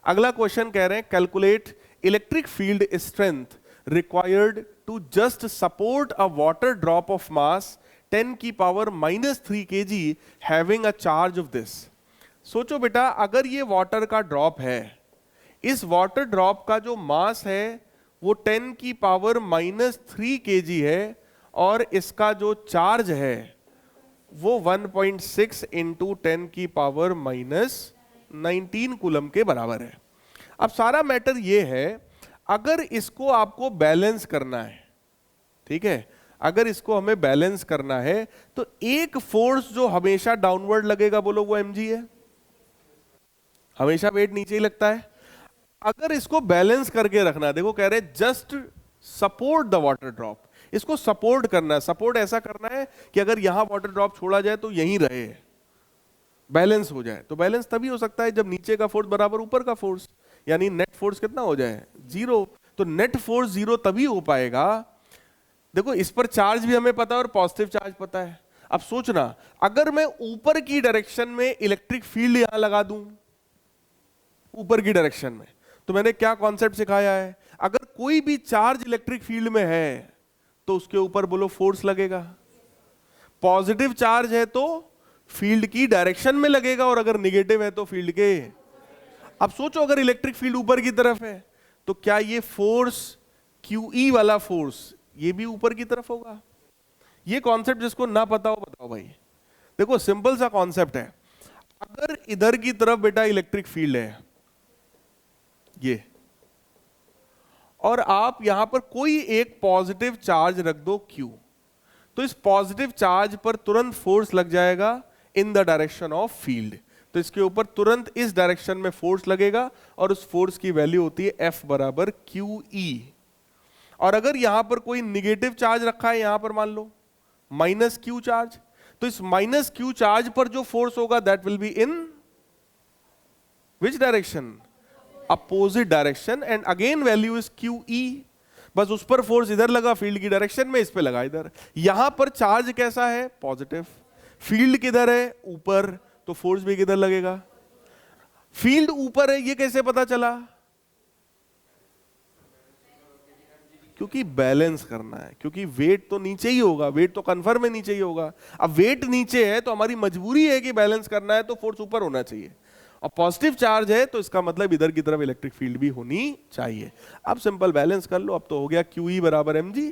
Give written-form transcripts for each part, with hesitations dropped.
अगला क्वेश्चन कह रहे हैं calculate electric field strength required to just support a water drop of mass 10 की power -3 kg having a charge of this. सोचो बेटा, अगर ये वाटर का ड्रॉप है, इस वाटर ड्रॉप का जो मास है वो 10 की पावर -3 kg है और इसका जो चार्ज है वो 1.6 इंटू 10 की पावर -19 कूलम के बराबर है। अब सारा मैटर ये है, अगर इसको आपको बैलेंस करना है, ठीक है, अगर इसको हमें बैलेंस करना है तो एक फोर्स जो हमेशा डाउनवर्ड लगेगा, बोलो वो mg है। हमेशा वेट नीचे ही लगता है। अगर इसको बैलेंस करके रखना, देखो कह रहे just support the water drop, इसको सपोर्ट करना है। सपोर्ट ऐसा करना है कि अगर यहां वाटर ड्रॉप छोड़ा जाए तो यहीं रहे, बैलेंस हो जाए। तो बैलेंस तभी हो सकता है जब नीचे का फोर्स बराबर ऊपर का फोर्स, यानी नेट फोर्स कितना हो जाए, 0। तो नेट फोर्स 0 तभी हो पाएगा। देखो इस पर चार्ज भी हमें पता है और पॉजिटिव चार्ज पता है। अब सोचना, अगर मैं ऊपर की डायरेक्शन में इलेक्ट्रिक फील्ड यहां लगा दूं, ऊपर की डायरेक्शन में, तो मैंने क्या कॉन्सेप्ट सिखाया है, अगर कोई भी चार्ज इलेक्ट्रिक फील्ड में है तो उसके ऊपर बोलो फोर्स लगेगा। पॉजिटिव चार्ज है तो फील्ड की डायरेक्शन में लगेगा और अगर निगेटिव है तो फील्ड के। अब सोचो अगर इलेक्ट्रिक फील्ड ऊपर की तरफ है तो क्या ये फोर्स QE वाला फोर्स ये भी ऊपर की तरफ होगा? ये कॉन्सेप्ट जिसको ना पता हो बताओ भाई। देखो सिंपल सा कॉन्सेप्ट है, अगर इधर की तरफ बेटा इलेक्ट्रिक फील्ड है ये, और आप यहां पर कोई एक पॉजिटिव चार्ज रख दो Q, तो इस पॉजिटिव चार्ज पर तुरंत फोर्स लग जाएगा in the direction of field. तो इसके ऊपर तुरंत इस डायरेक्शन में फोर्स लगेगा और उस फोर्स की वैल्यू होती है F बराबर QE। और अगर यहां पर कोई निगेटिव चार्ज रखा है, यहां पर मान लो -Q चार्ज, तो इस -Q चार्ज पर जो फोर्स होगा that will be in which direction, opposite direction, and again value is QE। बस उस पर फोर्स इधर लगा फील्ड की डायरेक्शन में, इस पे लगा इधर। यहां पर चार्ज कैसा है, पॉजिटिव, फील्ड किधर है, ऊपर, तो फोर्स भी किधर लगेगा, फील्ड ऊपर है। ये कैसे पता चला, क्योंकि बैलेंस करना है, क्योंकि वेट तो नीचे ही होगा, वेट तो कंफर्म है नीचे ही होगा। अब वेट नीचे है तो हमारी मजबूरी है कि बैलेंस करना है, तो फोर्स ऊपर होना चाहिए। और पॉजिटिव चार्ज है तो इसका मतलब इधर की तरफ इलेक्ट्रिक फील्ड भी होनी चाहिए। अब सिंपल बैलेंस कर लो, अब तो हो गया QE बराबर mg।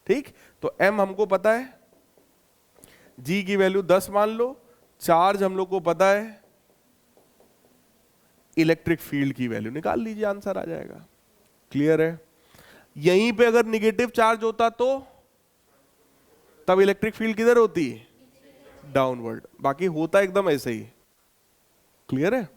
ठीक, तो m हमको पता है, g की वैल्यू 10 मान लो, चार्ज हम लोग को पता है, इलेक्ट्रिक फील्ड की वैल्यू निकाल लीजिए, आंसर आ जाएगा। क्लियर है? यहीं पे अगर निगेटिव चार्ज होता तो तब इलेक्ट्रिक फील्ड किधर होती, डाउनवर्ड, बाकी होता एकदम ऐसे ही। क्लियर है?